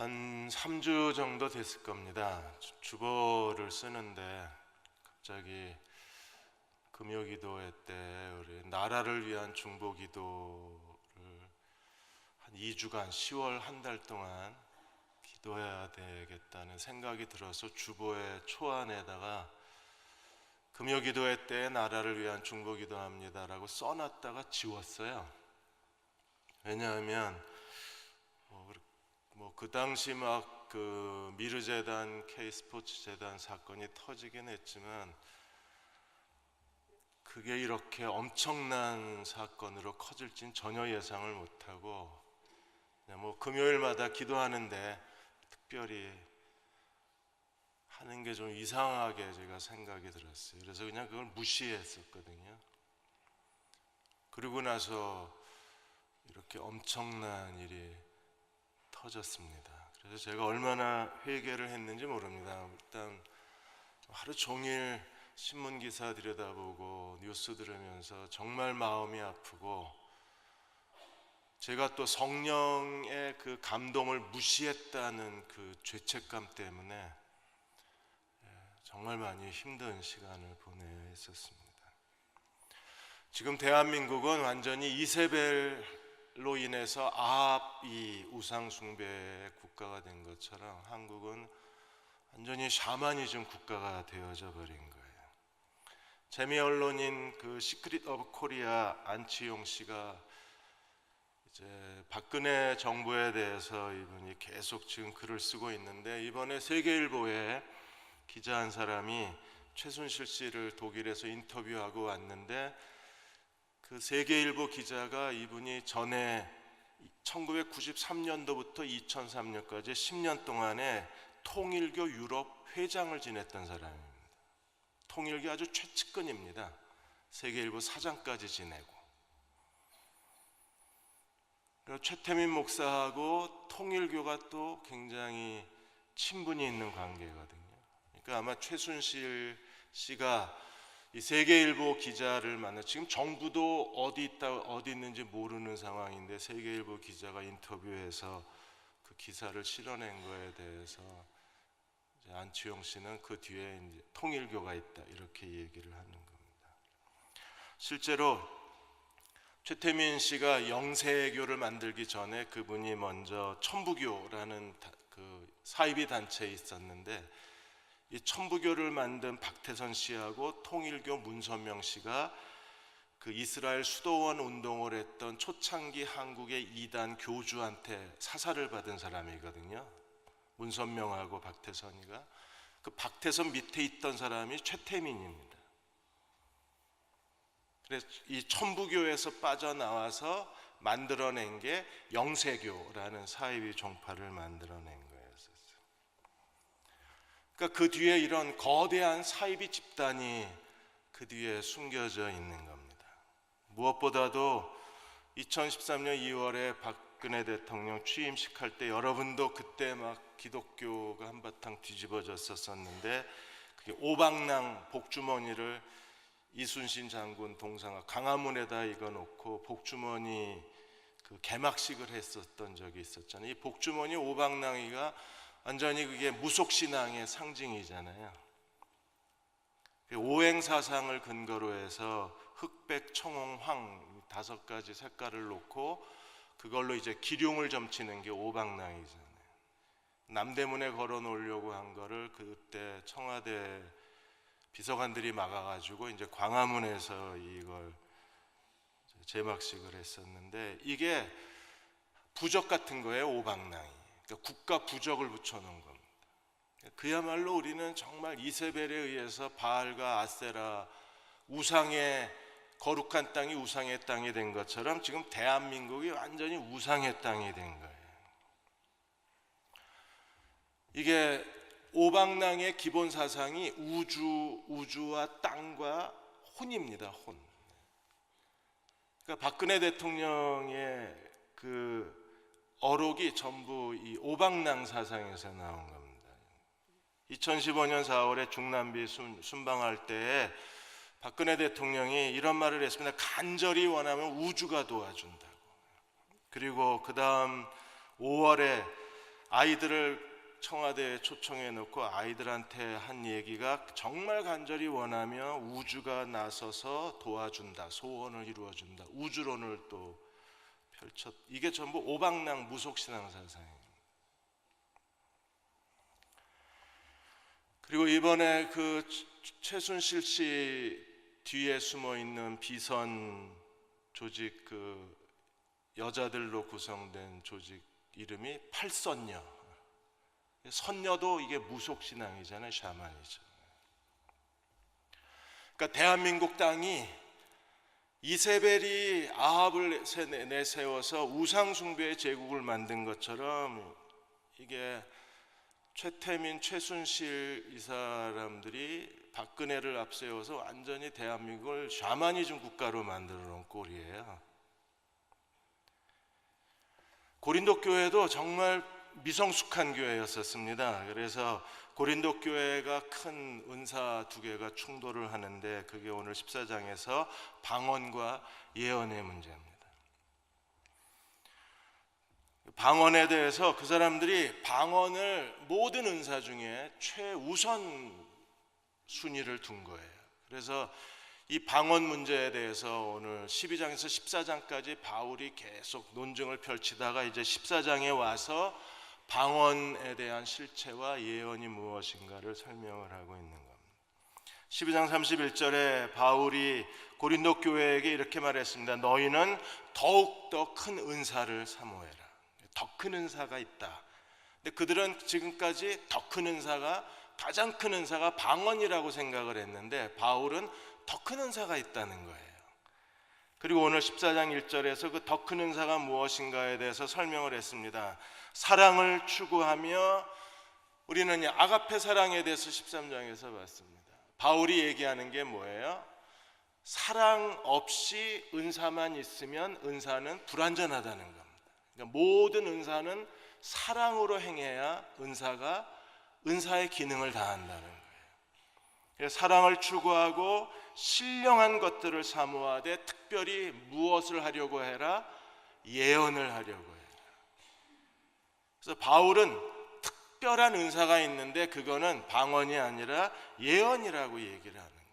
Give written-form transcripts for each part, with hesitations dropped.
한 3주 정도 됐을 겁니다. 주보를 쓰는데 갑자기 금요기도회 때 우리 나라를 위한 중보기도를 한 2주간 10월 한 달 동안 기도해야 되겠다는 생각이 들어서 주보의 초안에다가 금요기도회 때 나라를 위한 중보기도합니다라고 써놨다가 지웠어요. 왜냐하면 그 당시 막 그 미르재단, K스포츠재단 사건이 터지긴 했지만 그게 이렇게 엄청난 사건으로 커질진 전혀 예상을 못하고 그냥 금요일마다 기도하는데 특별히 하는 게 좀 이상하게 제가 생각이 들었어요. 그래서 그냥 그걸 무시했었거든요. 그리고 나서 이렇게 엄청난 일이 터졌습니다. 그래서 제가 얼마나 회개를 했는지 모릅니다. 일단 하루 종일 신문 기사 들여다보고 뉴스 들으면서 정말 마음이 아프고, 제가 또 성령의 그 감동을 무시했다는 그 죄책감 때문에 정말 많이 힘든 시간을 보내야 했었습니다. 지금 대한민국은 완전히 이세벨로 인해서 아합이 우상숭배 국가가 된 것처럼 한국은 완전히 샤머니즘 국가가 되어져 버린 거예요. 재미 언론인 그 시크릿 오브 코리아 안치용 씨가 이제 박근혜 정부에 대해서 이분이 계속 지금 글을 쓰고 있는데, 이번에 세계일보에 기자 한 사람이 최순실 씨를 독일에서 인터뷰하고 왔는데, 그 세계일보 기자가 이분이 전에 1993년도부터 2003년까지 10년 동안에 통일교 유럽 회장을 지냈던 사람입니다. 통일교 아주 최측근입니다. 세계일보 사장까지 지내고. 최태민 목사하고 통일교가 또 굉장히 친분이 있는 관계거든요. 그러니까 아마 최순실 씨가 이 세계일보 기자를 만나, 지금 정부도 어디 있는지 모르는 상황인데 세계일보 기자가 인터뷰해서 그 기사를 실어낸 거에 대해서 이제 안치용 씨는 그 뒤에 이제 통일교가 있다 이렇게 얘기를 하는 겁니다. 실제로 최태민 씨가 영세교를 만들기 전에 그분이 먼저 천부교라는 그 사이비 단체에 있었는데, 이 천부교를 만든 박태선 씨하고 통일교 문선명 씨가 그 이스라엘 수도원 운동을 했던 초창기 한국의 이단 교주한테 사살을 받은 사람이거든요. 문선명하고 박태선이가. 그 박태선 밑에 있던 사람이 최태민입니다. 그래서 이 천부교에서 빠져나와서 만들어낸 게 영세교라는 사이비 종파를 만들어낸 거였었어요. 그러니까 그 뒤에 이런 거대한 사이비 집단이 그 뒤에 숨겨져 있는 겁니다. 무엇보다도 2013년 2월에 박근혜 대통령 취임식 할 때 여러분도 그때 막 기독교가 한바탕 뒤집어졌었는데, 그게 오방랑 복주머니를 이순신 장군 동상화 강화문에다 이거놓고 복주머니 그 개막식을 했었던 적이 있었잖아요. 이 복주머니 오방랑이가 완전히 그게 무속신앙의 상징이잖아요. 오행사상을 근거로 해서 흑백, 청홍, 황 5가지 색깔을 놓고 그걸로 이제 기륭을 점치는 게 오방랑이잖아요. 남대문에 걸어 놓으려고 한 거를 그때 청와대 비서관들이 막아가지고 이제 광화문에서 이걸 제막식을 했었는데, 이게 부적 같은 거예요. 오방랑이. 그러니까 국가 부적을 붙여놓은 겁니다. 그야말로 우리는 정말 이세벨에 의해서 바알과 아세라 우상의 거룩한 땅이 우상의 땅이 된 것처럼 지금 대한민국이 완전히 우상의 땅이 된 거예요. 이게 오방랑의 기본 사상이 우주와 땅과 혼입니다. 혼. 그러니까 박근혜 대통령의 그 어록이 전부 이 오방랑 사상에서 나온 겁니다. 2015년 4월에 중남미 순방할 때에 박근혜 대통령이 이런 말을 했습니다. 간절히 원하면 우주가 도와준다고. 그리고 그 다음 5월에 아이들을 청와대에 초청해 놓고 아이들한테 한 얘기가 정말 간절히 원하면 우주가 나서서 도와준다, 소원을 이루어준다, 우주론을 또 이게 전부 오방랑 무속신앙 사상이에요. 그리고 이번에 그 최순실 씨 뒤에 숨어 있는 비선 조직, 그 여자들로 구성된 조직 이름이 팔선녀. 선녀도 이게 무속신앙이잖아요, 샤머니즘. 그러니까 대한민국 땅이 이세벨이 아합을 내세워서 우상숭배의 제국을 만든 것처럼 이게 최태민, 최순실 이 사람들이 박근혜를 앞세워서 완전히 대한민국을 샤머니즘 국가로 만들어 놓은 꼴이에요. 고린도 교회도 정말 미성숙한 교회였었습니다. 그래서 고린도 교회가 큰 은사 두 개가 충돌을 하는데 그게 오늘 14장에서 방언과 예언의 문제입니다. 방언에 대해서 그 사람들이 방언을 모든 은사 중에 최우선 순위를 둔 거예요. 그래서 이 방언 문제에 대해서 오늘 12장에서 14장까지 바울이 계속 논증을 펼치다가 이제 14장에 와서 방언에 대한 실체와 예언이 무엇인가를 설명을 하고 있는 겁니다. 12장 31절에 바울이 고린도 교회에게 이렇게 말했습니다. 너희는 더욱더 큰 은사를 사모해라. 더 큰 은사가 있다. 근데 그들은 지금까지 더 큰 은사가, 가장 큰 은사가 방언이라고 생각을 했는데 바울은 더 큰 은사가 있다는 거예요. 그리고 오늘 14장 1절에서 그 더 큰 은사가 무엇인가에 대해서 설명을 했습니다. 사랑을 추구하며, 우리는 아가페 사랑에 대해서 13장에서 봤습니다. 바울이 얘기하는 게 뭐예요? 사랑 없이 은사만 있으면 은사는 불완전하다는 겁니다. 그러니까 모든 은사는 사랑으로 행해야 은사의 기능을 다한다는 거예요. 그래서 사랑을 추구하고 신령한 것들을 사모하되 특별히 무엇을 하려고 해라? 예언을 하려고 해라. 그래서 바울은 특별한 은사가 있는데 그거는 방언이 아니라 예언이라고 얘기를 하는 거예요.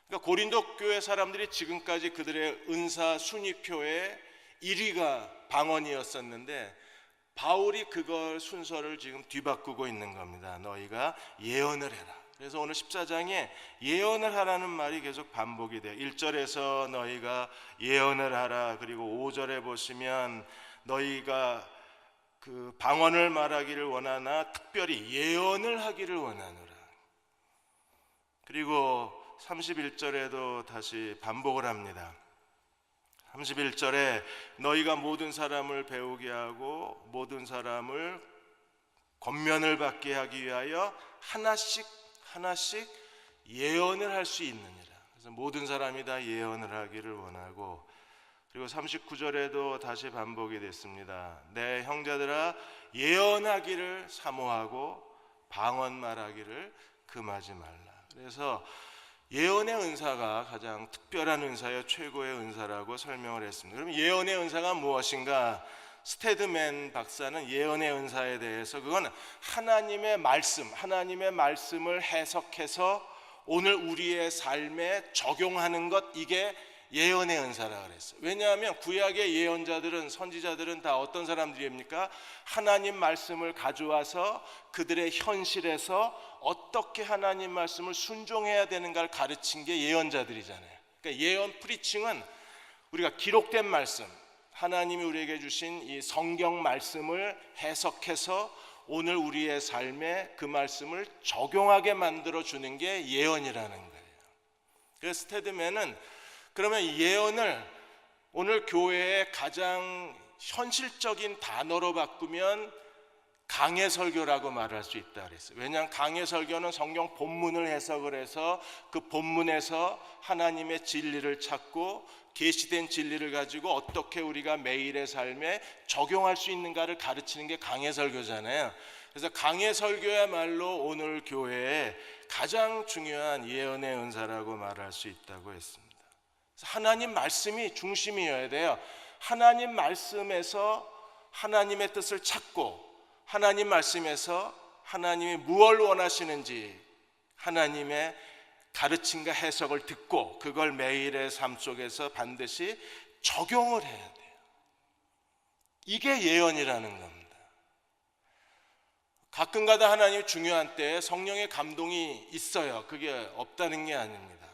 그러니까 고린도 교회 사람들이 지금까지 그들의 은사 순위표에 1위가 방언이었었는데 바울이 그걸 순서를 지금 뒤바꾸고 있는 겁니다. 너희가 예언을 해라. 그래서 오늘 14장에 예언을 하라는 말이 계속 반복이 돼요. 1절에서 너희가 예언을 하라. 그리고 5절에 보시면 너희가 그 방언을 말하기를 원하나 특별히 예언을 하기를 원하노라. 그리고 31절에도 다시 반복을 합니다. 31절에 너희가 모든 사람을 배우게 하고 모든 사람을 권면을 받게 하기 위하여 하나씩 예언을 할 수 있느니라. 그래서 모든 사람이 다 예언을 하기를 원하고, 그리고 39절에도 다시 반복이 됐습니다. 내 형제들아 예언하기를 사모하고 방언 말하기를 금하지 말라. 그래서 예언의 은사가 가장 특별한 은사여 최고의 은사라고 설명을 했습니다. 그럼 예언의 은사가 무엇인가? 스테드맨 박사는 예언의 은사에 대해서 그건 하나님의 말씀을 해석해서 오늘 우리의 삶에 적용하는 것, 이게 예언의 은사라 그랬어요. 왜냐하면 구약의 예언자들은, 선지자들은 다 어떤 사람들입니까? 하나님 말씀을 가져와서 그들의 현실에서 어떻게 하나님 말씀을 순종해야 되는가를 가르친 게 예언자들이잖아요. 그러니까 예언 프리칭은 우리가 기록된 말씀, 하나님이 우리에게 주신 이 성경 말씀을 해석해서 오늘 우리의 삶에 그 말씀을 적용하게 만들어 주는 게 예언이라는 거예요. 그래서 스테드맨은 그러면 예언을 오늘 교회의 가장 현실적인 단어로 바꾸면 강해설교라고 말할 수 있다 그랬어요. 왜냐하면 강해설교는 성경 본문을 해석을 해서 그 본문에서 하나님의 진리를 찾고 계시된 진리를 가지고 어떻게 우리가 매일의 삶에 적용할 수 있는가를 가르치는 게 강해설교잖아요. 그래서 강해설교야말로 오늘 교회의 가장 중요한 예언의 은사라고 말할 수 있다고 했습니다. 하나님 말씀이 중심이어야 돼요. 하나님 말씀에서 하나님의 뜻을 찾고 하나님 말씀에서 하나님이 무엇을 원하시는지 하나님의 가르침과 해석을 듣고 그걸 매일의 삶 속에서 반드시 적용을 해야 돼요. 이게 예언이라는 겁니다. 가끔가다 하나님 중요한 때에 성령의 감동이 있어요. 그게 없다는 게 아닙니다.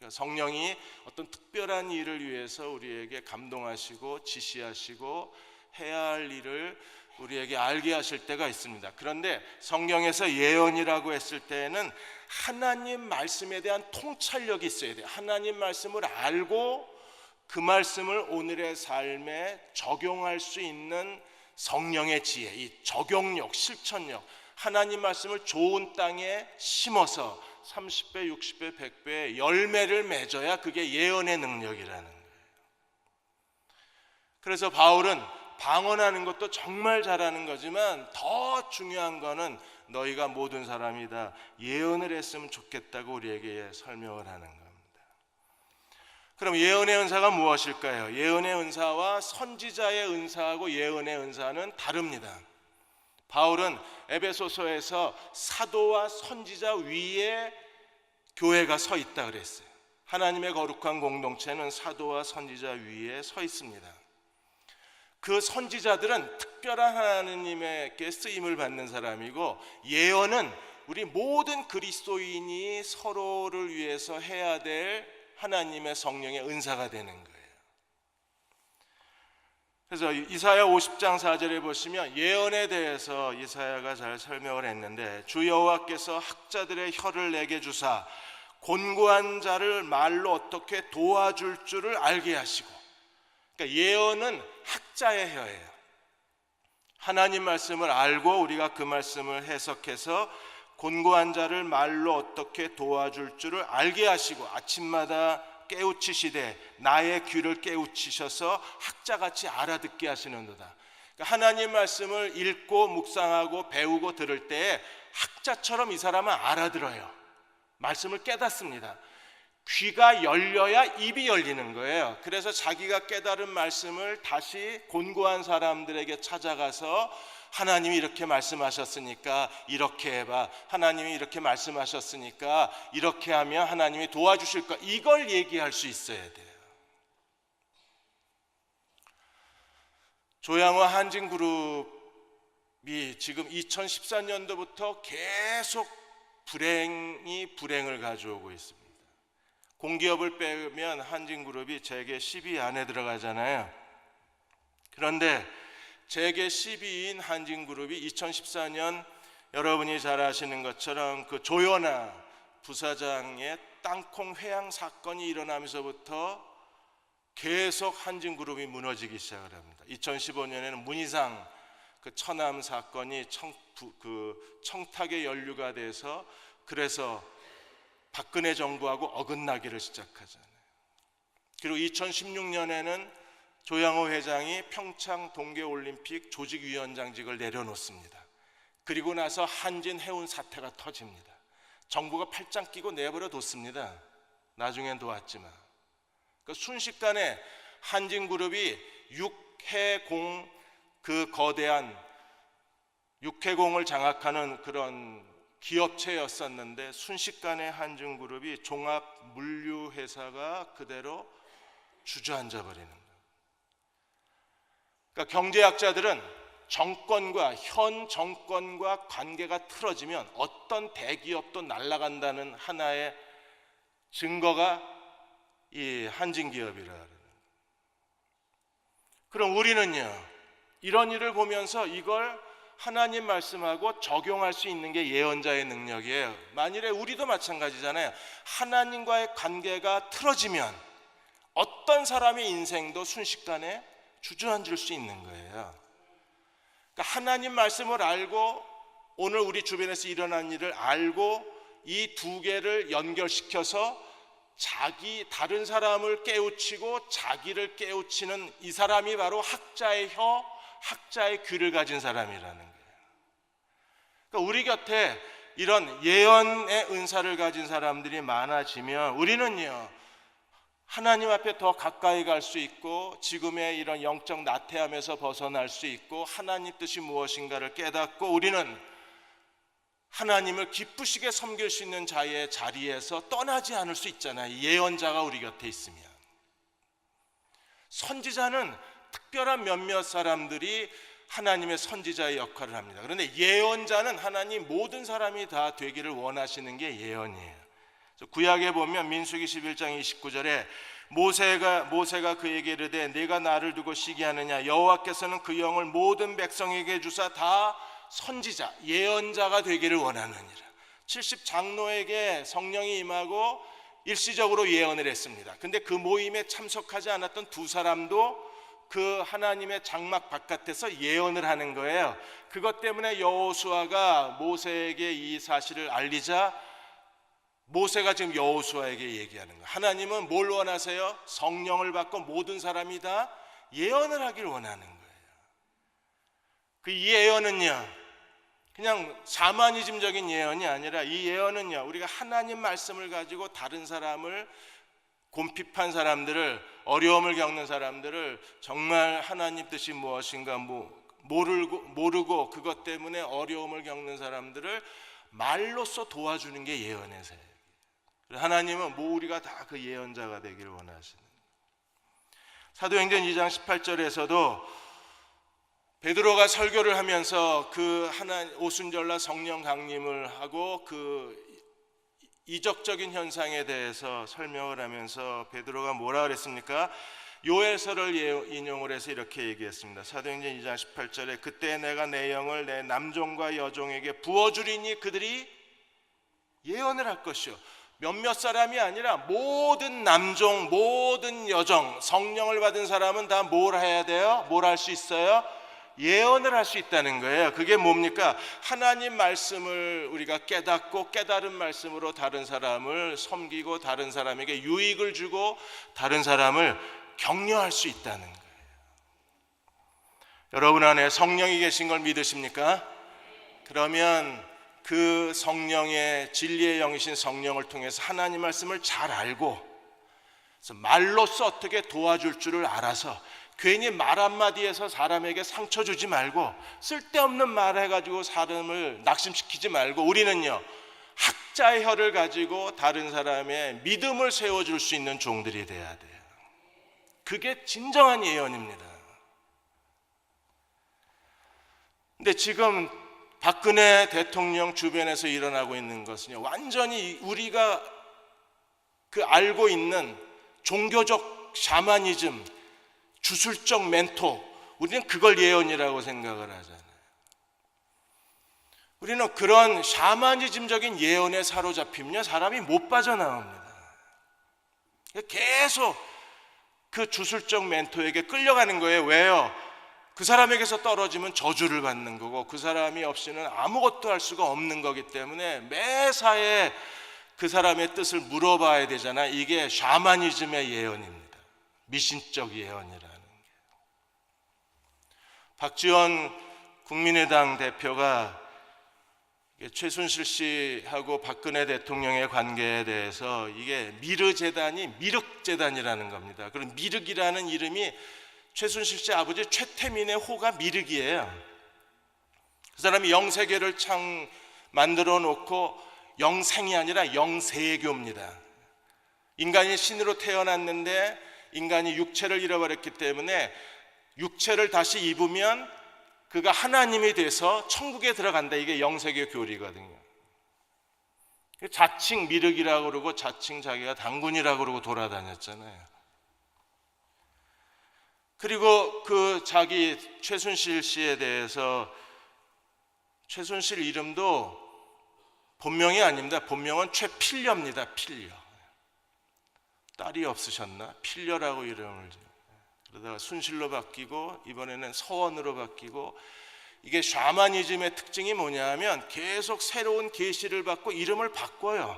성령이 어떤 특별한 일을 위해서 우리에게 감동하시고 지시하시고 해야 할 일을 우리에게 알게 하실 때가 있습니다. 그런데 성경에서 예언이라고 했을 때에는 하나님 말씀에 대한 통찰력이 있어야 돼요. 하나님 말씀을 알고 그 말씀을 오늘의 삶에 적용할 수 있는 성령의 지혜, 이 적용력, 실천력, 하나님 말씀을 좋은 땅에 심어서 30배, 60배, 100배의 열매를 맺어야 그게 예언의 능력이라는 거예요. 그래서 바울은 방언하는 것도 정말 잘하는 거지만 더 중요한 거는 너희가 모든 사람이 다 예언을 했으면 좋겠다고 우리에게 설명을 하는 겁니다. 그럼 예언의 은사가 무엇일까요? 예언의 은사와 선지자의 은사하고 예언의 은사는 다릅니다. 바울은 에베소서에서 사도와 선지자 위에 교회가 서 있다 그랬어요. 하나님의 거룩한 공동체는 사도와 선지자 위에 서 있습니다. 그 선지자들은 특별한 하나님에게 쓰임을 받는 사람이고, 예언은 우리 모든 그리스도인이 서로를 위해서 해야 될 하나님의 성령의 은사가 되는 거예요. 그래서 이사야 50장 4절에 보시면 예언에 대해서 이사야가 잘 설명을 했는데, 주 여호와께서 학자들의 혀를 내게 주사 곤고한 자를 말로 어떻게 도와줄 줄을 알게 하시고, 그러니까 예언은 학자의 혀예요. 하나님 말씀을 알고 우리가 그 말씀을 해석해서 곤고한 자를 말로 어떻게 도와줄 줄을 알게 하시고 아침마다 깨우치시되 나의 귀를 깨우치셔서 학자같이 알아듣게 하시는도다. 그러니까 하나님 말씀을 읽고 묵상하고 배우고 들을 때 학자처럼 이 사람은 알아들어요. 말씀을 깨닫습니다. 귀가 열려야 입이 열리는 거예요. 그래서 자기가 깨달은 말씀을 다시 곤고한 사람들에게 찾아가서 하나님이 이렇게 말씀하셨으니까 이렇게 해봐, 하나님이 이렇게 말씀하셨으니까 이렇게 하면 하나님이 도와주실 거, 이걸 얘기할 수 있어야 돼요. 조양호 한진그룹이 지금 2014년도부터 계속 불행을 가져오고 있습니다. 공기업을 빼면 한진그룹이 재계 10위 안에 들어가잖아요. 그런데 재계 10위인 한진그룹이 2014년 여러분이 잘 아시는 것처럼 그 조현아 부사장의 땅콩 회항 사건이 일어나면서부터 계속 한진그룹이 무너지기 시작을 합니다. 2015년에는 문희상 그 처남 사건이 청탁에 연루가 돼서, 그래서 박근혜 정부하고 어긋나기를 시작하잖아요. 그리고 2016년에는 조양호 회장이 평창 동계올림픽 조직위원장직을 내려놓습니다. 그리고 나서 한진 해운 사태가 터집니다. 정부가 팔짱 끼고 내버려 뒀습니다. 나중엔 도왔지만. 그러니까 순식간에 한진그룹이 육해공, 그 거대한 육해공을 장악하는 그런 기업체였었는데 순식간에 한진그룹이 종합물류회사가 그대로 주저앉아 버리는 거예요. 그러니까 경제학자들은 현 정권과 관계가 틀어지면 어떤 대기업도 날아간다는 하나의 증거가 이 한진기업이라는 거예요. 그럼 우리는요, 이런 일을 보면서 이걸 하나님 말씀하고 적용할 수 있는 게 예언자의 능력이에요. 만일에 우리도 마찬가지잖아요. 하나님과의 관계가 틀어지면 어떤 사람의 인생도 순식간에 주저앉을 수 있는 거예요. 그러니까 하나님 말씀을 알고 오늘 우리 주변에서 일어난 일을 알고 이 두 개를 연결시켜서 다른 사람을 깨우치고 자기를 깨우치는 이 사람이 바로 학자의 혀, 학자의 귀를 가진 사람이라는 거예요. 그러니까 우리 곁에 이런 예언의 은사를 가진 사람들이 많아지면 우리는요, 하나님 앞에 더 가까이 갈 수 있고 지금의 이런 영적 나태함에서 벗어날 수 있고 하나님 뜻이 무엇인가를 깨닫고 우리는 하나님을 기쁘시게 섬길 수 있는 자의 자리에서 떠나지 않을 수 있잖아요. 예언자가 우리 곁에 있으면. 선지자는 특별한 몇몇 사람들이 하나님의 선지자의 역할을 합니다. 그런데 예언자는 하나님 모든 사람이 다 되기를 원하시는 게 예언이에요. 구약에 보면 민수기 11장 29절에 모세가 그에게 이르되 네가 나를 두고 시기하느냐 여호와께서는 그 영을 모든 백성에게 주사 다 선지자 예언자가 되기를 원하느니라. 70장로에게 성령이 임하고 일시적으로 예언을 했습니다. 근데 그 모임에 참석하지 않았던 두 사람도 그 하나님의 장막 바깥에서 예언을 하는 거예요. 그것 때문에 여호수아가 모세에게 이 사실을 알리자 모세가 지금 여호수아에게 얘기하는 거예요. 하나님은 뭘 원하세요? 성령을 받고 모든 사람이 다 예언을 하길 원하는 거예요. 그 예언은요 그냥 샤머니즘적인 예언이 아니라 이 예언은요 우리가 하나님 말씀을 가지고 다른 사람을 곰핍한 사람들을 어려움을 겪는 사람들을 정말 하나님 뜻이 무엇인가 모르고 그것 때문에 어려움을 겪는 사람들을 말로써 도와주는 게 예언의 사역이에요. 하나님은 우리가 다 그 예언자가 되기를 원하시는. 사도행전 2장 18절에서도 베드로가 설교를 하면서 그 오순절날 성령 강림을 하고 그 이적적인 현상에 대해서 설명을 하면서 베드로가 뭐라 그랬습니까? 요엘서를 인용을 해서 이렇게 얘기했습니다. 사도행전 2장 18절에 그때 내가 내 영을 내 남종과 여종에게 부어주리니 그들이 예언을 할 것이요. 몇몇 사람이 아니라 모든 남종 모든 여종 성령을 받은 사람은 다 뭘 해야 돼요? 뭘 할 수 있어요? 예언을 할 수 있다는 거예요. 그게 뭡니까? 하나님 말씀을 우리가 깨닫고 깨달은 말씀으로 다른 사람을 섬기고 다른 사람에게 유익을 주고 다른 사람을 격려할 수 있다는 거예요. 여러분 안에 성령이 계신 걸 믿으십니까? 그러면 그 성령의 진리의 영이신 성령을 통해서 하나님 말씀을 잘 알고 그래서 말로써 어떻게 도와줄 줄을 알아서 괜히 말 한마디에서 사람에게 상처 주지 말고 쓸데없는 말 해가지고 사람을 낙심시키지 말고 우리는요 학자의 혀를 가지고 다른 사람의 믿음을 세워줄 수 있는 종들이 돼야 돼요. 그게 진정한 예언입니다. 근데 지금 박근혜 대통령 주변에서 일어나고 있는 것은요 완전히 우리가 그 알고 있는 종교적 샤머니즘 주술적 멘토 우리는 그걸 예언이라고 생각을 하잖아요. 우리는 그런 샤머니즘적인 예언에 사로잡히면 사람이 못 빠져나옵니다. 계속 그 주술적 멘토에게 끌려가는 거예요. 왜요? 그 사람에게서 떨어지면 저주를 받는 거고 그 사람이 없이는 아무것도 할 수가 없는 거기 때문에 매사에 그 사람의 뜻을 물어봐야 되잖아. 이게 샤머니즘의 예언입니다. 미신적 예언이라는 게. 박지원 국민의당 대표가 최순실 씨하고 박근혜 대통령의 관계에 대해서 이게 미르재단이 미륵재단이라는 겁니다. 그럼 미륵이라는 이름이 최순실 씨 아버지 최태민의 호가 미륵이에요. 그 사람이 영세계를 만들어 놓고 영생이 아니라 영세교입니다. 인간이 신으로 태어났는데 인간이 육체를 잃어버렸기 때문에 육체를 다시 입으면 그가 하나님이 돼서 천국에 들어간다. 이게 영세교 교리거든요. 자칭 미륵이라고 그러고 자칭 자기가 당군이라고 그러고 돌아다녔잖아요. 그리고 그 자기 최순실 씨에 대해서 최순실 이름도 본명이 아닙니다. 본명은 최필려입니다. 필려. 딸이 없으셨나? 필려라고 이름을 그러다가 순실로 바뀌고 이번에는 서원으로 바뀌고 이게 샤머니즘의 특징이 뭐냐 하면 계속 새로운 계시를 받고 이름을 바꿔요.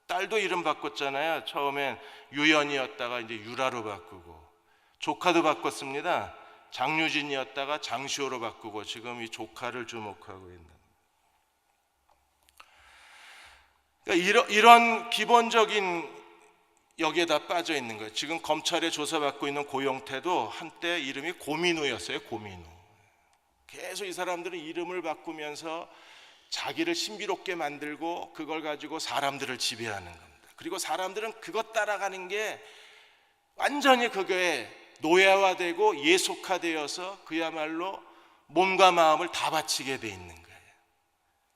딸도 이름 바꿨잖아요. 처음엔 유연이었다가 이제 유라로 바꾸고 조카도 바꿨습니다. 장유진이었다가 장시호로 바꾸고 지금 이 조카를 주목하고 있는. 그러니까 이런 기본적인 여기에다 빠져 있는 거예요. 지금 검찰에 조사받고 있는 고영태도 한때 이름이 고민우였어요. 고민우. 계속 이 사람들은 이름을 바꾸면서 자기를 신비롭게 만들고 그걸 가지고 사람들을 지배하는 겁니다. 그리고 사람들은 그것 따라가는 게 완전히 그거에 노예화되고 예속화되어서 그야말로 몸과 마음을 다 바치게 돼 있는 거예요.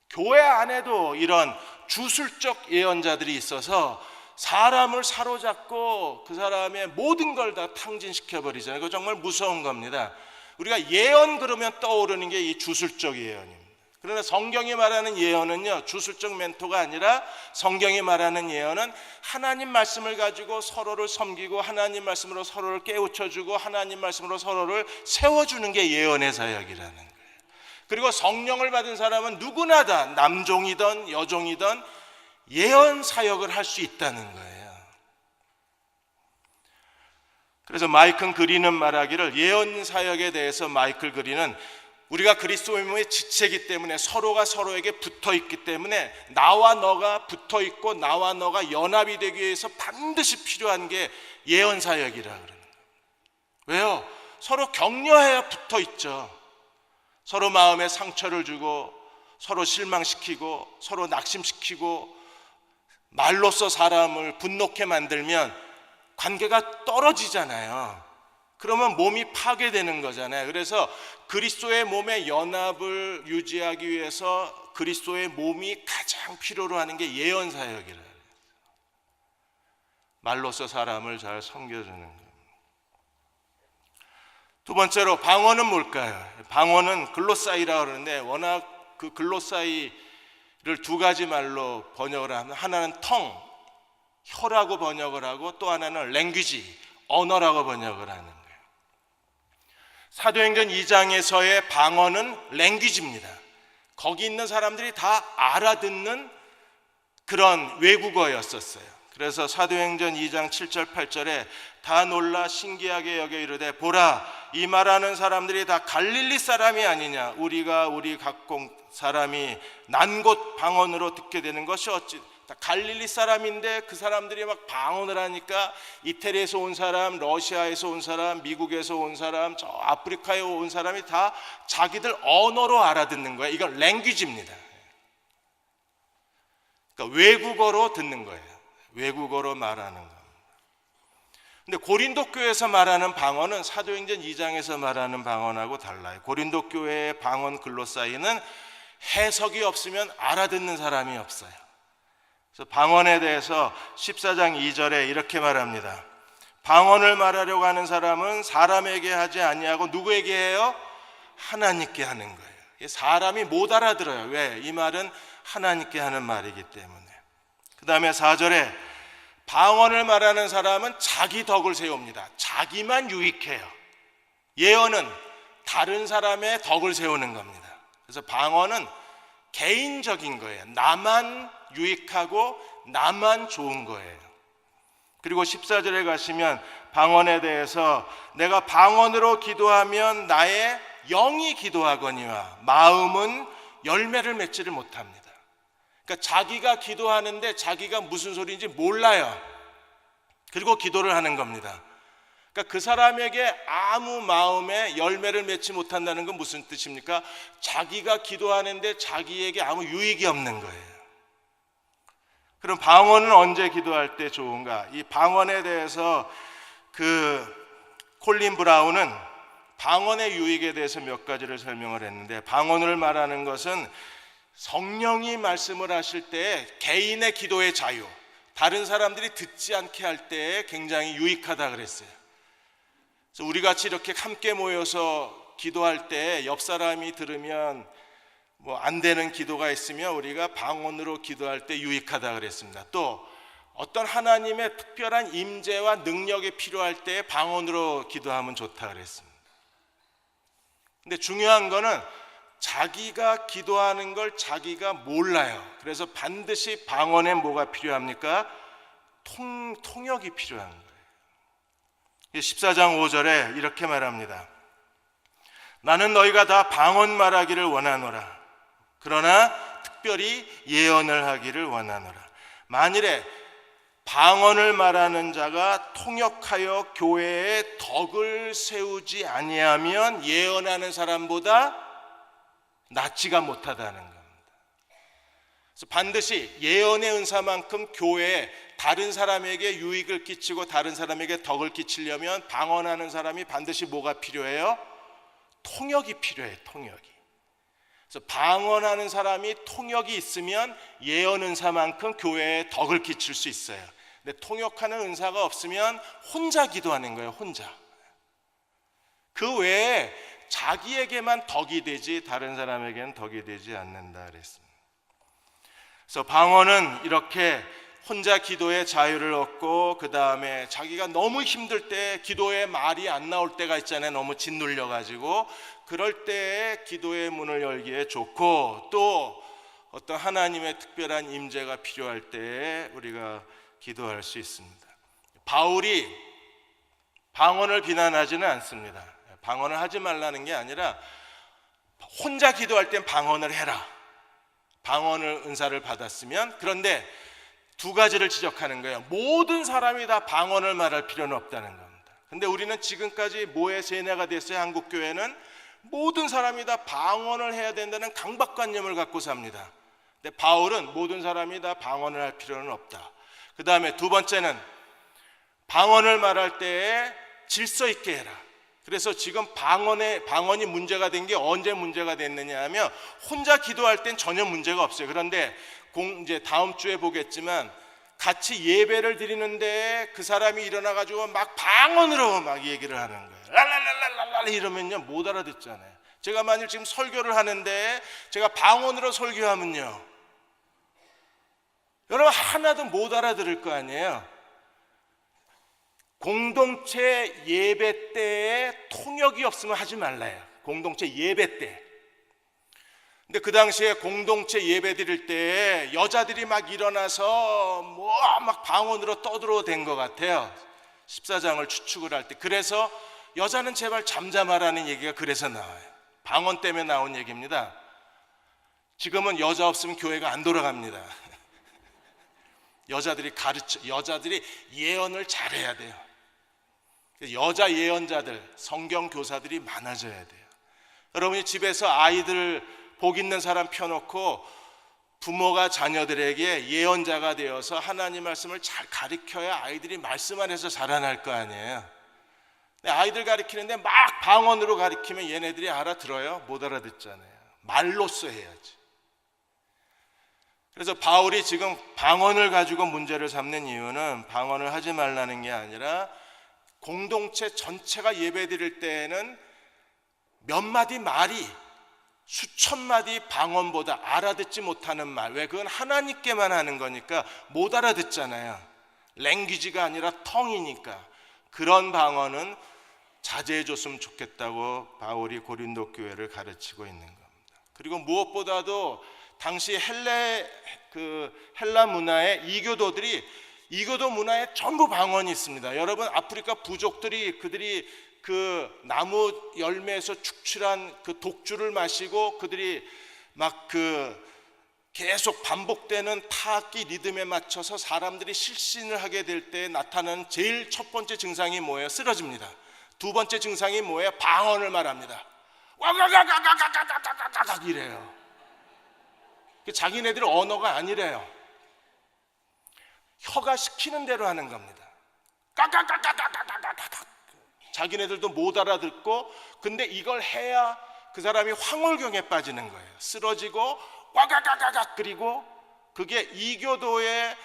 교회 안에도 이런 주술적 예언자들이 있어서 사람을 사로잡고 그 사람의 모든 걸 다 탕진시켜 버리잖아요. 그거 정말 무서운 겁니다. 우리가 예언 그러면 떠오르는 게 이 주술적 예언입니다. 그러나 성경이 말하는 예언은요, 주술적 멘토가 아니라 성경이 말하는 예언은 하나님 말씀을 가지고 서로를 섬기고 하나님 말씀으로 서로를 깨우쳐주고 하나님 말씀으로 서로를 세워주는 게 예언의 사역이라는 거예요. 그리고 성령을 받은 사람은 누구나 다 남종이든 여종이든 예언 사역을 할 수 있다는 거예요. 그래서 마이클 그린은 말하기를, 예언 사역에 대해서 마이클 그린은 우리가 그리스도의 몸의 지체이기 때문에 서로가 서로에게 붙어 있기 때문에 나와 너가 붙어 있고 나와 너가 연합이 되기 위해서 반드시 필요한 게 예언 사역이라 그러는 거예요. 왜요? 서로 격려해야 붙어 있죠. 서로 마음에 상처를 주고 서로 실망시키고 서로 낙심시키고 말로써 사람을 분노케 만들면 관계가 떨어지잖아요. 그러면 몸이 파괴되는 거잖아요. 그래서 그리스도의 몸의 연합을 유지하기 위해서 그리스도의 몸이 가장 필요로 하는 게 예언 사역이라 해요. 말로써 사람을 잘 섬겨주는 겁니다. 두 번째로 방언은 뭘까요? 방언은 글로사이라고 그러는데 워낙 그 글로사이를 두 가지 말로 번역을 하면 하나는 텅, 혀라고 번역을 하고 또 하나는 랭귀지, 언어라고 번역을 하는 거예요. 사도행전 2장에서의 방언은 랭귀지입니다. 거기 있는 사람들이 다 알아듣는 그런 외국어였었어요. 그래서 사도행전 2장 7절 8절에 다 놀라 신기하게 여겨 이르되 보라 이 말하는 사람들이 다 갈릴리 사람이 아니냐, 우리가 우리 각공 사람이 난 곳 방언으로 듣게 되는 것이 어찌. 다 갈릴리 사람인데 그 사람들이 막 방언을 하니까 이태리에서 온 사람, 러시아에서 온 사람, 미국에서 온 사람, 저 아프리카에 온 사람이 다 자기들 언어로 알아듣는 거예요. 이건 랭귀지입니다. 그러니까 외국어로 듣는 거예요. 외국어로 말하는 겁니다. 근데 고린도 교회에서 말하는 방언은 사도행전 2장에서 말하는 방언하고 달라요. 고린도 교회의 방언 글로사이는 해석이 없으면 알아듣는 사람이 없어요. 그래서 방언에 대해서 14장 2절에 이렇게 말합니다. 방언을 말하려고 하는 사람은 사람에게 하지 아니하고 누구에게 해요? 하나님께 하는 거예요. 사람이 못 알아들어요. 왜? 이 말은 하나님께 하는 말이기 때문에. 그 다음에 4절에 방언을 말하는 사람은 자기 덕을 세웁니다. 자기만 유익해요. 예언은 다른 사람의 덕을 세우는 겁니다. 그래서 방언은 개인적인 거예요. 나만 유익하고 나만 좋은 거예요. 그리고 14절에 가시면 방언에 대해서 내가 방언으로 기도하면 나의 영이 기도하거니와 마음은 열매를 맺지를 못합니다. 그러니까 자기가 기도하는데 자기가 무슨 소리인지 몰라요. 그리고 기도를 하는 겁니다. 그러니까 그 사람에게 아무 마음에 열매를 맺지 못한다는 건 무슨 뜻입니까? 자기가 기도하는데 자기에게 아무 유익이 없는 거예요. 그럼 방언은 언제 기도할 때 좋은가? 이 방언에 대해서 콜린 브라운은 방언의 유익에 대해서 몇 가지를 설명을 했는데, 방언을 말하는 것은 성령이 말씀을 하실 때 개인의 기도의 자유, 다른 사람들이 듣지 않게 할 때 굉장히 유익하다 그랬어요. 그래서 우리 같이 이렇게 함께 모여서 기도할 때 옆 사람이 들으면 뭐 안 되는 기도가 있으면 우리가 방언으로 기도할 때 유익하다 그랬습니다. 또 어떤 하나님의 특별한 임재와 능력이 필요할 때 방언으로 기도하면 좋다 그랬습니다. 근데 중요한 거는 자기가 기도하는 걸 자기가 몰라요. 그래서 반드시 방언에 뭐가 필요합니까? 통역이 필요한 거예요. 14장 5절에 이렇게 말합니다. 나는 너희가 다 방언 말하기를 원하노라. 그러나 특별히 예언을 하기를 원하노라. 만일에 방언을 말하는 자가 통역하여 교회에 덕을 세우지 아니하면 예언하는 사람보다 낫지가 못하다는 겁니다. 그래서 반드시 예언의 은사만큼 교회에 다른 사람에게 유익을 끼치고 다른 사람에게 덕을 끼치려면 방언하는 사람이 반드시 뭐가 필요해요? 통역이 필요해요. 통역이. 그래서 방언하는 사람이 통역이 있으면 예언 은사만큼 교회에 덕을 끼칠 수 있어요. 근데 통역하는 은사가 없으면 혼자 기도하는 거예요. 혼자. 그 외에 자기에게만 덕이 되지 다른 사람에게는 덕이 되지 않는다 그랬습니다. 그래서 방언은 이렇게 혼자 기도의 자유를 얻고 그 다음에 자기가 너무 힘들 때 기도에 말이 안 나올 때가 있잖아요. 너무 짓눌려 가지고 그럴 때에 기도의 문을 열기에 좋고, 또 어떤 하나님의 특별한 임재가 필요할 때에 우리가 기도할 수 있습니다. 바울이 방언을 비난하지는 않습니다. 방언을 하지 말라는 게 아니라 혼자 기도할 땐 방언을 해라. 방언을 은사를 받았으면. 그런데 두 가지를 지적하는 거예요. 모든 사람이 다 방언을 말할 필요는 없다는 겁니다. 근데 우리는 지금까지 뭐의 세뇌가 됐어요? 한국교회는 모든 사람이 다 방언을 해야 된다는 강박관념을 갖고 삽니다. 근데 바울은 모든 사람이 다 방언을 할 필요는 없다. 그 다음에 두 번째는 방언을 말할 때에 질서 있게 해라. 그래서 지금 방언이 문제가 된 게 언제 문제가 됐느냐 하면 혼자 기도할 땐 전혀 문제가 없어요. 그런데 이제 다음 주에 보겠지만 같이 예배를 드리는데 그 사람이 일어나 가지고 막 방언으로 막 얘기를 하는 거예요. 랄랄랄랄랄 이러면요 못 알아듣잖아요. 제가 만일 지금 설교를 하는데 제가 방언으로 설교하면요 여러분 하나도 못 알아들을 거 아니에요. 공동체 예배 때에 통역이 없으면 하지 말라요. 공동체 예배 때. 근데 그 당시에 공동체 예배 드릴 때 여자들이 막 일어나서 뭐 막 방언으로 떠들어댄 것 같아요. 14장을 추측을 할 때. 그래서 여자는 제발 잠잠하라는 얘기가 그래서 나와요. 방언 때문에 나온 얘기입니다. 지금은 여자 없으면 교회가 안 돌아갑니다. 여자들이 예언을 잘해야 돼요. 여자 예언자들, 성경 교사들이 많아져야 돼요. 여러분이 집에서 아이들 복 있는 사람 펴놓고 부모가 자녀들에게 예언자가 되어서 하나님 말씀을 잘 가르쳐야 아이들이 말씀 안에서 자라날 거 아니에요. 근데 아이들 가르치는데 막 방언으로 가르치면 얘네들이 알아들어요? 못 알아듣잖아요. 말로써 해야지. 그래서 바울이 지금 방언을 가지고 문제를 삼는 이유는 방언을 하지 말라는 게 아니라 공동체 전체가 예배 드릴 때에는 몇 마디 말이 수천 마디 방언보다 알아듣지 못하는 말, 왜 그건 하나님께만 하는 거니까 못 알아듣잖아요. 랭귀지가 아니라 텅이니까 그런 방언은 자제해 줬으면 좋겠다고 바울이 고린도 교회를 가르치고 있는 겁니다. 그리고 무엇보다도 당시 헬라 문화의 이교도 문화에 전부 방언이 있습니다. 여러분 아프리카 부족들이 그들이 그 나무 열매에서 축출한 그 독주를 마시고 그들이 막 계속 반복되는 타악기 리듬에 맞춰서 사람들이 실신을 하게 될 때 나타나는 제일 첫 번째 증상이 뭐예요? 쓰러집니다. 두 번째 증상이 뭐예요? 방언을 말합니다. 와가가가가가가가가가 이래요. 자기네들 언어가 아니래요. 혀가 시키는 대로 하는 겁니다. 까까까까까까까까까. 자기네들도 못 알아듣고, 근데 이걸 해야 그 사람이 황홀경에 빠지는 거예요. 쓰러지고 와가가가가. 그리고 그게 이교도의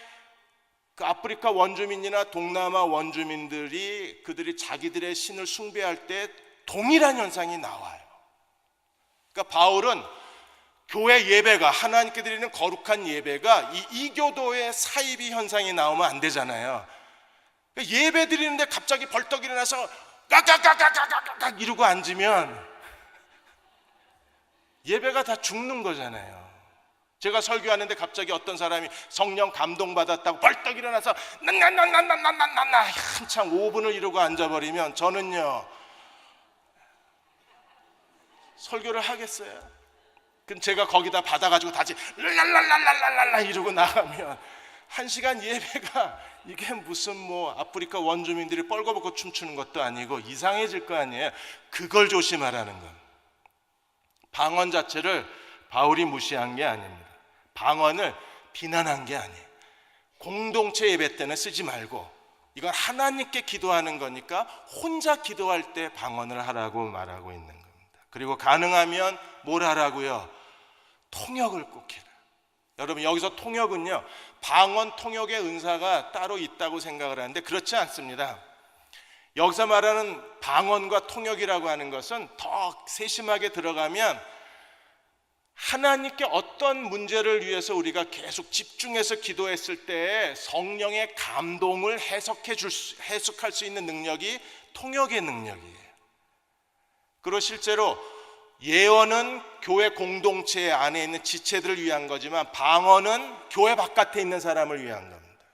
그 아프리카 원주민이나 동남아 원주민들이 그들이 자기들의 신을 숭배할 때 동일한 현상이 나와요. 그러니까 바울은 교회 예배가, 하나님께 드리는 거룩한 예배가 이교도의 사이비 현상이 나오면 안 되잖아요. 예배 드리는데 갑자기 벌떡 일어나서 까까까까까까까 이러고 앉으면 예배가 다 죽는 거잖아요. 제가 설교하는데 갑자기 어떤 사람이 성령 감동받았다고 벌떡 일어나서 나나나나나나나나 한참 5분을 이러고 앉아버리면 저는요 설교를 하겠어요? 그럼 제가 거기다 받아가지고 다시 랄랄랄랄랄랄라 이러고 나가면 1시간 예배가 이게 무슨 뭐 아프리카 원주민들이 뻘거벗고 춤추는 것도 아니고 이상해질 거 아니에요. 그걸 조심하라는 겁니다. 방언 자체를 바울이 무시한 게 아닙니다. 방언을 비난한 게 아니에요. 공동체 예배 때는 쓰지 말고 이건 하나님께 기도하는 거니까 혼자 기도할 때 방언을 하라고 말하고 있는 겁니다. 그리고 가능하면 뭘 하라고요? 통역을 꼭 해라. 여러분, 여기서 통역은요, 방언 통역의 은사가 따로 있다고 생각을 하는데 그렇지 않습니다. 여기서 말하는 방언과 통역이라고 하는 것은 더 세심하게 들어가면 하나님께 어떤 문제를 위해서 우리가 계속 집중해서 기도했을 때 성령의 감동을 해석할 수 있는 능력이 통역의 능력이에요. 그리고 실제로 예언은 교회 공동체 안에 있는 지체들을 위한 거지만 방언은 교회 바깥에 있는 사람을 위한 겁니다.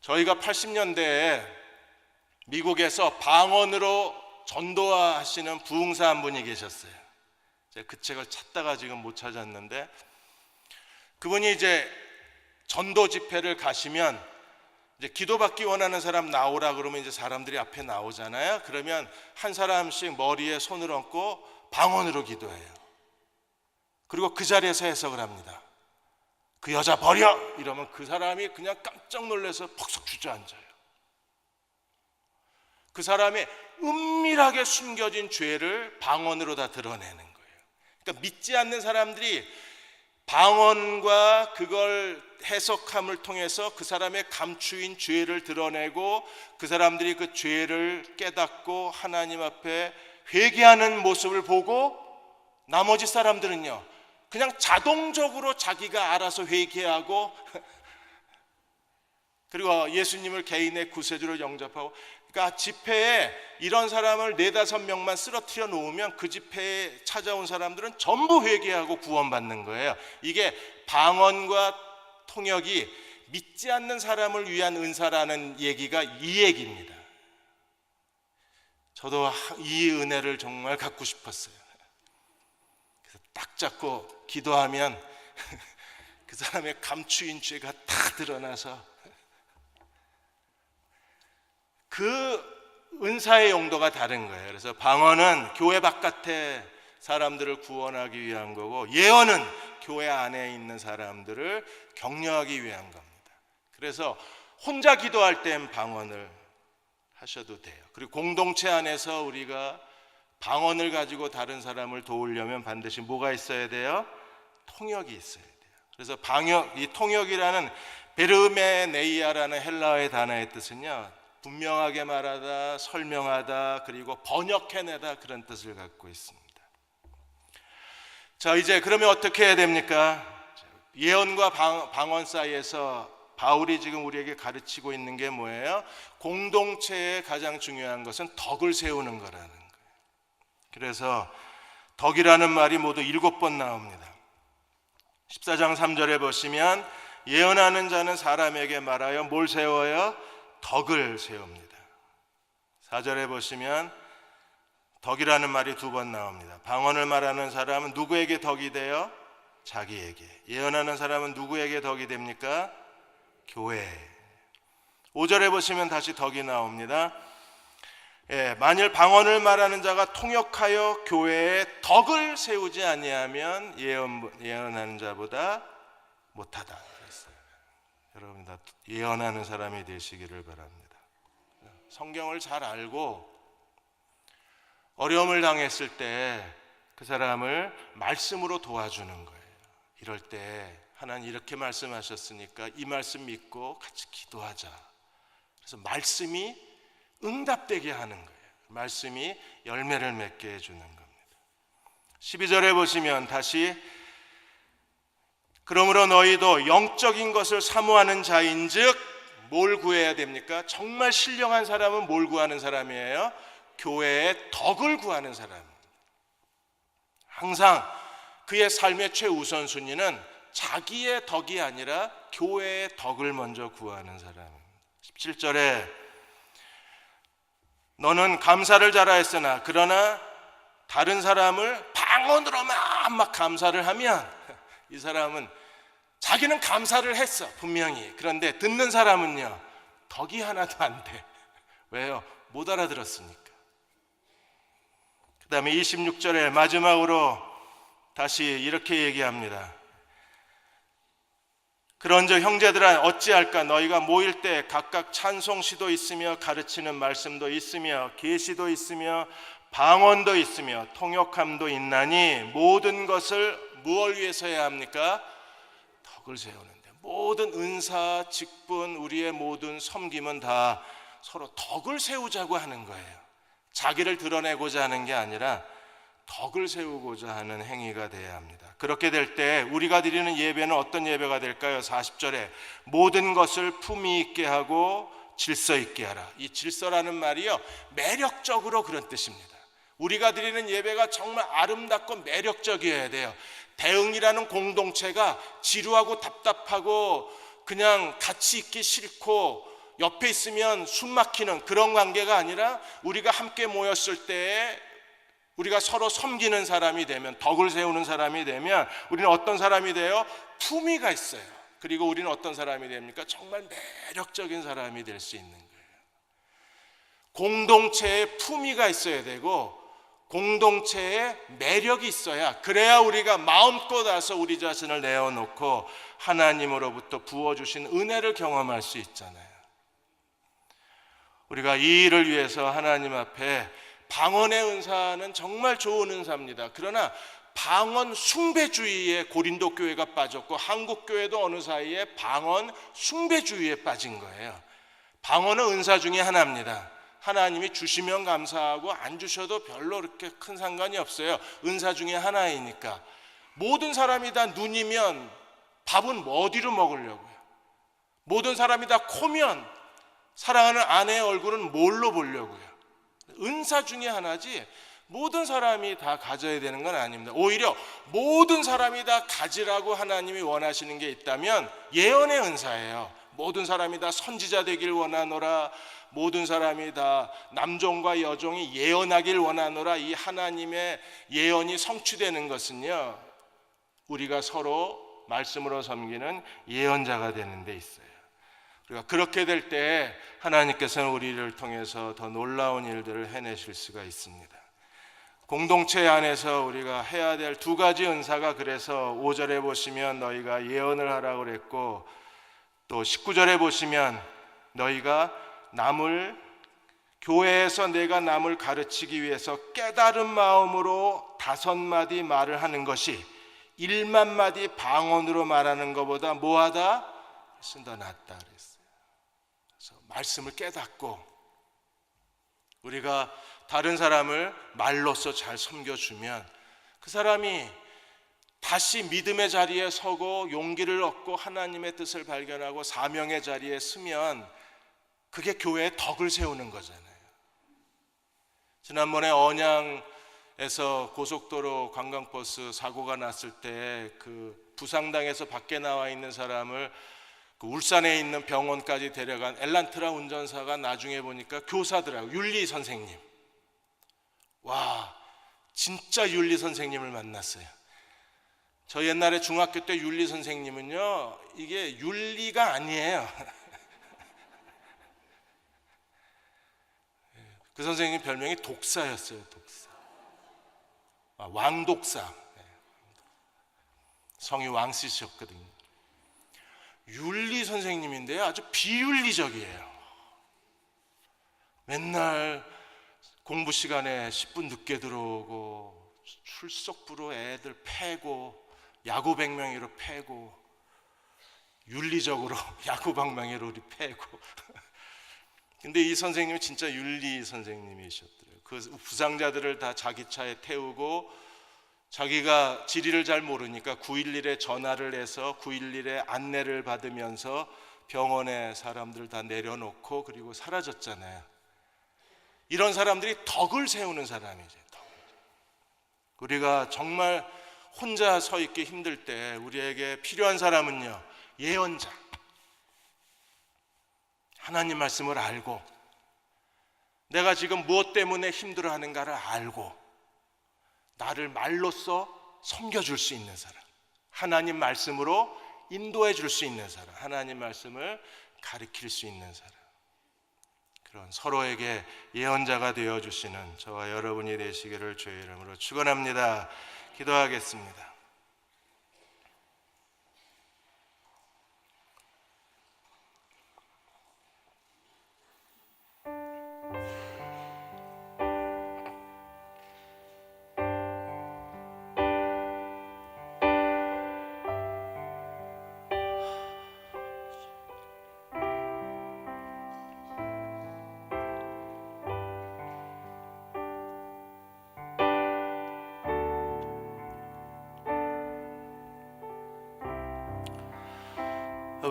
저희가 80년대에 미국에서 방언으로 전도하시는 부흥사 한 분이 계셨어요. 제가 그 책을 찾다가 지금 못 찾았는데, 그분이 이제 전도 집회를 가시면 이제 기도받기 원하는 사람 나오라 그러면 이제 사람들이 앞에 나오잖아요. 그러면 한 사람씩 머리에 손을 얹고 방언으로 기도해요. 그리고 그 자리에서 해석을 합니다. 그 여자 버려! 이러면 그 사람이 그냥 깜짝 놀라서 퍽석 주저앉아요. 그 사람의 은밀하게 숨겨진 죄를 방언으로 다 드러내는 거예요. 그러니까 믿지 않는 사람들이 방언과 그걸 해석함을 통해서 그 사람의 감추인 죄를 드러내고 그 사람들이 그 죄를 깨닫고 하나님 앞에 회개하는 모습을 보고 나머지 사람들은요, 그냥 자동적으로 자기가 알아서 회개하고 그리고 예수님을 개인의 구세주로 영접하고, 그러니까 집회에 이런 사람을 4-5명만 쓰러뜨려 놓으면 그 집회에 찾아온 사람들은 전부 회개하고 구원받는 거예요. 이게 방언과 통역이 믿지 않는 사람을 위한 은사라는 얘기가 이 얘기입니다. 저도 이 은혜를 정말 갖고 싶었어요. 그래서 딱 잡고 기도하면 그 사람의 감추인 죄가 다 드러나서 그 은사의 용도가 다른 거예요. 그래서 방언은 교회 바깥의 사람들을 구원하기 위한 거고, 예언은 교회 안에 있는 사람들을 격려하기 위한 겁니다. 그래서 혼자 기도할 땐 방언을 하셔도 돼요. 그리고 공동체 안에서 우리가 방언을 가지고 다른 사람을 도우려면 반드시 뭐가 있어야 돼요? 통역이 있어야 돼요. 그래서 이 통역이라는 베르메네이아라는 헬라어의 단어의 뜻은요, 분명하게 말하다, 설명하다, 그리고 번역해내다, 그런 뜻을 갖고 있습니다. 자, 이제 그러면 어떻게 해야 됩니까? 예언과 방언 사이에서 바울이 지금 우리에게 가르치고 있는 게 뭐예요? 공동체의 가장 중요한 것은 덕을 세우는 거라는 거예요. 그래서 덕이라는 말이 모두 7번 나옵니다. 14장 3절에 보시면 예언하는 자는 사람에게 말하여 뭘 세워요? 덕을 세웁니다. 4절에 보시면 덕이라는 말이 2번 나옵니다. 방언을 말하는 사람은 누구에게 덕이 돼요? 자기에게. 예언하는 사람은 누구에게 덕이 됩니까? 교회. 5절에 보시면 다시 덕이 나옵니다. 만일 방언을 말하는 자가 통역하여 교회에 덕을 세우지 아니하면 예언하는 자보다 못하다. 여러분 다 예언하는 사람이 되시기를 바랍니다. 성경을 잘 알고 어려움을 당했을 때 그 사람을 말씀으로 도와주는 거예요. 이럴 때 하나님 이렇게 말씀하셨으니까 이 말씀 믿고 같이 기도하자. 그래서 말씀이 응답되게 하는 거예요. 말씀이 열매를 맺게 해주는 겁니다. 12절에 보시면 다시 그러므로 너희도 영적인 것을 사모하는 자인즉 뭘 구해야 됩니까? 정말 신령한 사람은 뭘 구하는 사람이에요? 교회의 덕을 구하는 사람. 항상 그의 삶의 최우선순위는 자기의 덕이 아니라 교회의 덕을 먼저 구하는 사람. 17절에 너는 감사를 잘하였으나 그러나 다른 사람을 방언으로만 막 감사를 하면 이 사람은 자기는 감사를 했어, 분명히. 그런데 듣는 사람은요, 덕이 하나도 안 돼. 왜요? 못 알아들었으니까. 그 다음에 26절에 마지막으로 다시 이렇게 얘기합니다. 그런즉 형제들아 어찌할까? 너희가 모일 때 각각 찬송시도 있으며 가르치는 말씀도 있으며 계시도 있으며 방언도 있으며 통역함도 있나니 모든 것을 무엇을 위해서 해야 합니까? 덕을 세우는데. 모든 은사, 직분, 우리의 모든 섬김은 다 서로 덕을 세우자고 하는 거예요. 자기를 드러내고자 하는 게 아니라 덕을 세우고자 하는 행위가 되어야 합니다. 그렇게 될 때 우리가 드리는 예배는 어떤 예배가 될까요? 40절에 모든 것을 품위 있게 하고 질서 있게 하라. 이 질서라는 말이요, 매력적으로 그런 뜻입니다. 우리가 드리는 예배가 정말 아름답고 매력적이어야 돼요. 대응이라는 공동체가 지루하고 답답하고 그냥 같이 있기 싫고 옆에 있으면 숨 막히는 그런 관계가 아니라, 우리가 함께 모였을 때 우리가 서로 섬기는 사람이 되면, 덕을 세우는 사람이 되면 우리는 어떤 사람이 돼요? 품위가 있어요. 그리고 우리는 어떤 사람이 됩니까? 정말 매력적인 사람이 될 수 있는 거예요. 공동체에 품위가 있어야 되고 공동체에 매력이 있어야, 그래야 우리가 마음껏 와서 우리 자신을 내어놓고 하나님으로부터 부어주신 은혜를 경험할 수 있잖아요. 우리가 이 일을 위해서 하나님 앞에, 방언의 은사는 정말 좋은 은사입니다. 그러나 방언 숭배주의에 고린도 교회가 빠졌고 한국 교회도 어느 사이에 방언 숭배주의에 빠진 거예요. 방언은 은사 중에 하나입니다. 하나님이 주시면 감사하고 안 주셔도 별로 그렇게 큰 상관이 없어요. 은사 중에 하나이니까. 모든 사람이 다 눈이면 밥은 뭐 어디로 먹으려고요? 모든 사람이 다 코면 사랑하는 아내의 얼굴은 뭘로 보려고요? 은사 중에 하나지 모든 사람이 다 가져야 되는 건 아닙니다. 오히려 모든 사람이 다 가지라고 하나님이 원하시는 게 있다면 예언의 은사예요. 모든 사람이 다 선지자 되길 원하노라, 모든 사람이 다 남종과 여종이 예언하길 원하노라. 이 하나님의 예언이 성취되는 것은요, 우리가 서로 말씀으로 섬기는 예언자가 되는 데 있어요. 우리가 그렇게 될 때 하나님께서는 우리를 통해서 더 놀라운 일들을 해내실 수가 있습니다. 공동체 안에서 우리가 해야 될 두 가지 은사가, 그래서 5절에 보시면 너희가 예언을 하라고 그랬고, 또 19절에 보시면 너희가 남을, 교회에서 내가 남을 가르치기 위해서 깨달은 마음으로 5마디 말을 하는 것이 1만 마디 방언으로 말하는 것보다 뭐하다? 훨씬 더 낫다 그랬어요. 그래서 말씀을 깨닫고 우리가 다른 사람을 말로써 잘 섬겨주면 그 사람이 다시 믿음의 자리에 서고 용기를 얻고 하나님의 뜻을 발견하고 사명의 자리에 서면 그게 교회의 덕을 세우는 거잖아요. 지난번에 언양에서 고속도로 관광버스 사고가 났을 때 그 부상당해서 밖에 나와 있는 사람을 그 울산에 있는 병원까지 데려간 엘란트라 운전사가 나중에 보니까 교사더라고요. 윤리 선생님. 와, 진짜 윤리 선생님을 만났어요. 저 옛날에 중학교 때 윤리 선생님은요, 이게 윤리가 아니에요. 그 선생님 별명이 독사였어요. 독사. 왕독사. 성이 왕씨셨거든요. 윤리 선생님인데요, 아주 비윤리적이에요. 맨날 공부 시간에 10분 늦게 들어오고 출석부로 애들 패고 야구 백명이로 패고 윤리적으로 야구 방망이로 우리 패고. 근데 이 선생님은 진짜 윤리 선생님이셨더래요. 그 부상자들을 다 자기 차에 태우고 자기가 지리를 잘 모르니까 911에 전화를 해서 911에 안내를 받으면서 병원에 사람들 다 내려놓고 그리고 사라졌잖아요. 이런 사람들이 덕을 세우는 사람이죠. 우리가 정말 혼자 서 있기 힘들 때 우리에게 필요한 사람은요, 예언자. 하나님 말씀을 알고 내가 지금 무엇 때문에 힘들어하는가를 알고 나를 말로써 섬겨줄 수 있는 사람, 하나님 말씀으로 인도해 줄 수 있는 사람, 하나님 말씀을 가르칠 수 있는 사람, 그런 서로에게 예언자가 되어 주시는 저와 여러분이 되시기를 주의 이름으로 축원합니다. 기도하겠습니다.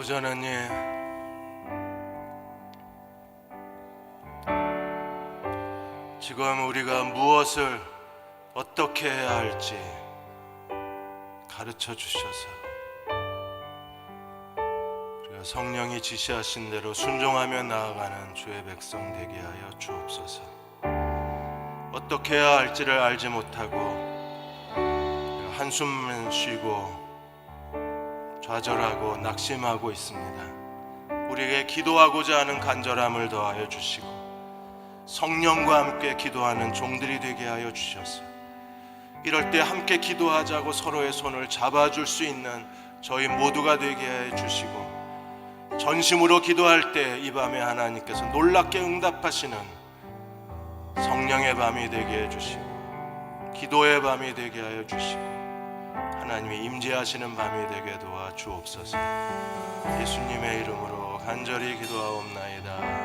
아버지 하나님, 지금 우리가 무엇을 어떻게 해야 할지 가르쳐 주셔서 우리가 성령이 지시하신 대로 순종하며 나아가는 주의 백성 되게 하여 주옵소서. 어떻게 해야 할지를 알지 못하고 한숨만 쉬고 좌절하고 낙심하고 있습니다. 우리에게 기도하고자 하는 간절함을 더하여 주시고 성령과 함께 기도하는 종들이 되게 하여 주셔서 이럴 때 함께 기도하자고 서로의 손을 잡아줄 수 있는 저희 모두가 되게 해 주시고 전심으로 기도할 때 이 밤에 하나님께서 놀랍게 응답하시는 성령의 밤이 되게 해 주시고 기도의 밤이 되게 하여 주시고 하나님이 임재하시는 밤이 되게 도와 주옵소서. 예수님의 이름으로 간절히 기도하옵나이다.